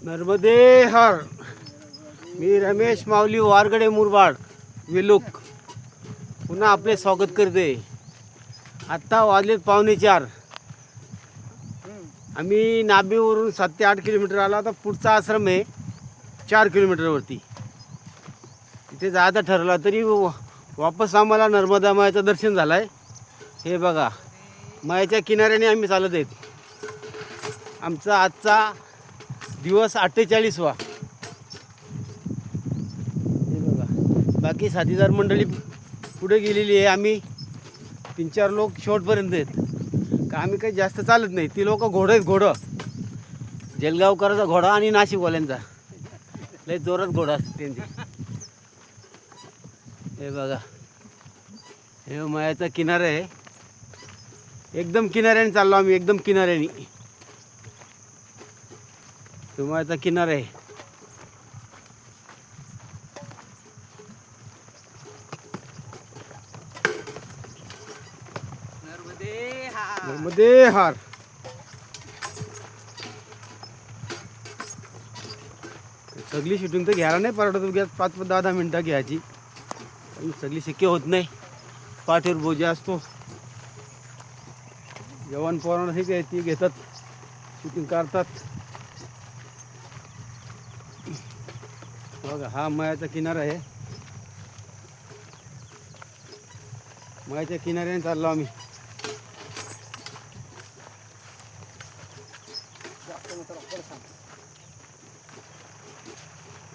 नर्मदे हर. मी रमेश माऊली वारगडे मुरबाड विलूक पुन्हा आपले स्वागत करते. आत्ता वाजलेत 3:45. आम्ही नाभीवरून 7 ते 8 किलोमीटर आला. आता पुढचा आश्रम आहे 4 किलोमीटरवरती. तिथे जायचं ठरला तरी वापस आम्हाला नर्मदा मायाचं दर्शन झालं आहे. हे बघा, मायाच्या किनाऱ्याने आम्ही चालत आहेत. आमचा आजचा दिवस 48वा. हे बघा, बाकी साथीदार मंडळी पुढे गेलेली आहे. आम्ही 3-4 लोक शेवटपर्यंत आहेत. का आम्ही काही जास्त चालत नाही. ती लोक घोडं आहेत. घोडं जलगावकरांचा घोडा आणि नाशिकवाल्यांचा लय जोरात घोडा असते त्यांची. हे बघा, हे मायाचा किनारा आहे. एकदम किनाऱ्याने चाललो आम्ही, एकदम किनाऱ्याने. तो मायाचा किनारा आहे. नर्मदे हार. सगळी शूटिंग तर घ्यायला नाही परवडत. 5-10 मिनटं घ्यायची. सगळी शक्य होत नाही. पाठीवर बोजा असतो. जवान पोरांना हे काय ती घेतात, शूटिंग काढतात. बघा, हा मायाचा किनारा आहे. मायाच्या किनाऱ्याने चाललो आम्ही.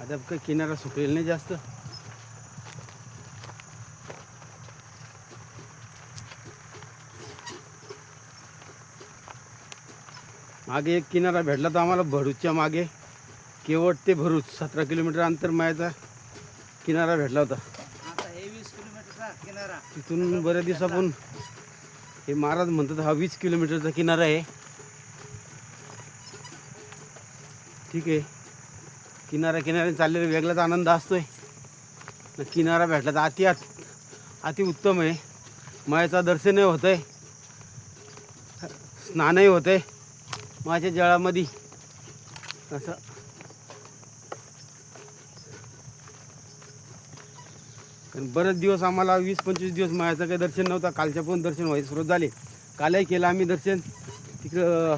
आता काही किनारा सुकलेला नाही जास्त. मागे एक किनारा भेटला तर आम्हाला, भरूचच्या मागे. केवट ते भरूच 17 किलोमीटर अंतर मायाचा किनारा भेटला होता. हे 20 किलोमीटरचा किनारा. तिथून बऱ्याच दिवसापासून हे महाराज म्हणतात हा 20 किलोमीटरचा किनारा आहे. ठीक आहे, किनाऱ्याने चाललेला वेगळाच आनंद असतोय. किनारा भेटला तर अति उत्तम आहे. मायाचं दर्शनही होतं आहे, स्नानही होतं आहे मायाच्या जळामध्ये. असं कारण बरेच दिवस आम्हाला 20-25 दिवस मायाचं काही दर्शन नव्हतं. कालच्या पण दर्शन व्हायचं सुरुवात झाले. कालही केलं आम्ही दर्शन तिकडं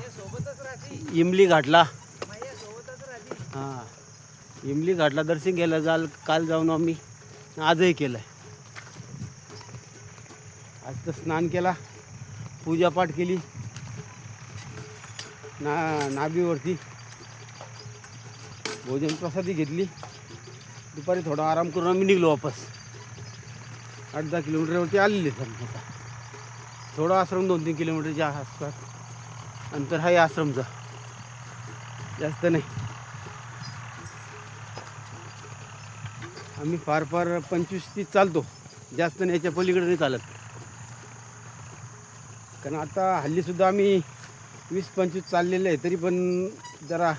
इमली घाटला. हां, इमली घाटला दर्शन केलं. काल जाऊन आम्ही आजही केलं आहे. आज तर स्नान केला, पूजापाठ केली. नाभीवरती भोजन प्रसादी घेतली. दुपारी थोडा आराम करून आम्ही निघलो वापस. 8-10 किलोमीटरवरती आलेले सर. आता थोडा आश्रम 2-3 किलोमीटरच्या आसपास अंतर आहे आश्रमचं, जास्त नाही. आम्ही फार 25-30 चालतो, जास्त नाही. याच्या पलीकडे नाही चालत. कारण आता हल्लीसुद्धा आम्ही 20-25 चाललेलं आहे. तरी पण जरा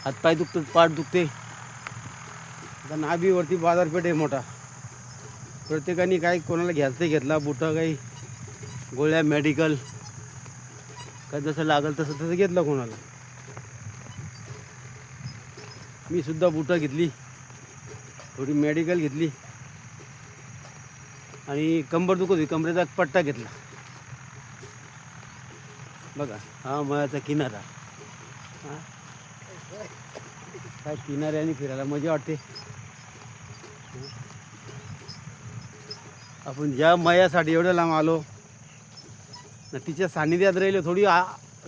हातपाय दुखतात, पाठ दुखते. आता नाभीवरती बाजारपेठ आहे मोठा. प्रत्येकाने काही कोणाला घ्यायचं ते घेतला. बुटं काही गोळ्या मेडिकल काय जसं लागेल तसं घेतलं कोणाला. मी सुद्धा बुटं घेतली, थोडी मेडिकल घेतली आणि कंबर दुखत होती, कमरेचा पट्टा घेतला. बघा, हा मायाचा किनारा. हां, काय किनाऱ्याने फिरायला मजा वाटते. आपण ज्या मायासाठी एवढ्या लांब आलो ना, तिच्या सान्निध्यात राहिलो थोडी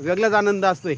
वेगळाच आनंद असतोय.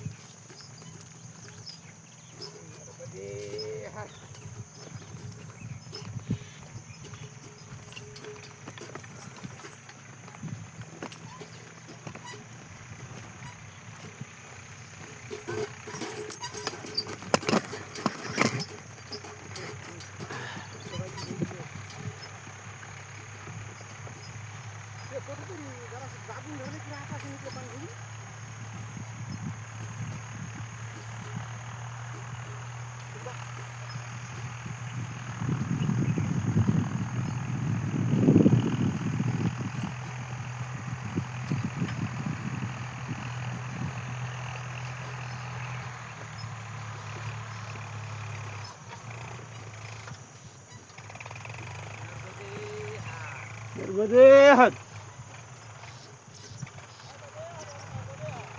मध्ये हात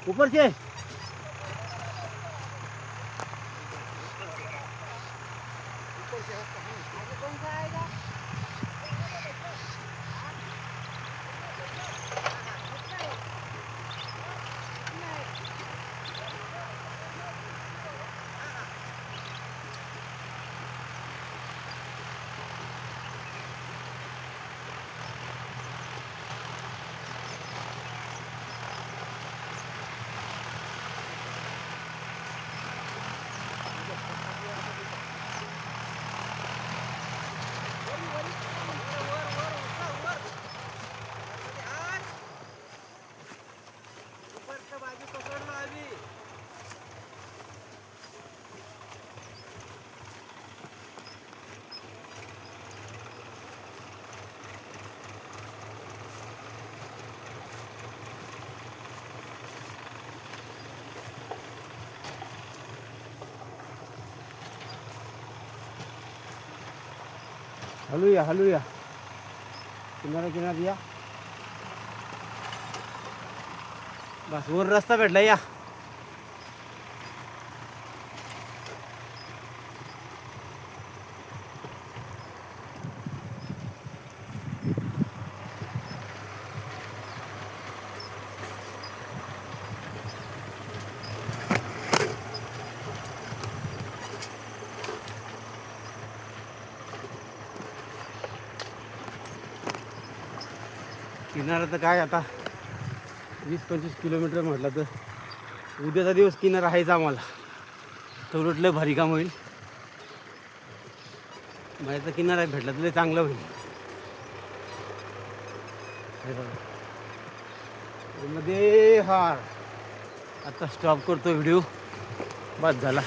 ऊपर से हलूया हलूया किनारा किनारा या बस वर रस्ता भेटला या किनारा तर काय आता 20-25 किलोमीटर म्हटलं तर उद्याचा दिवस किनारा आहेच आम्हाला तर उलट लय भारी काम होईल माझ्या तर किनारा भेटला तर लय चांगलं होईल हे बघा मध्ये हार आता स्टॉप करतो व्हिडिओ बस झाला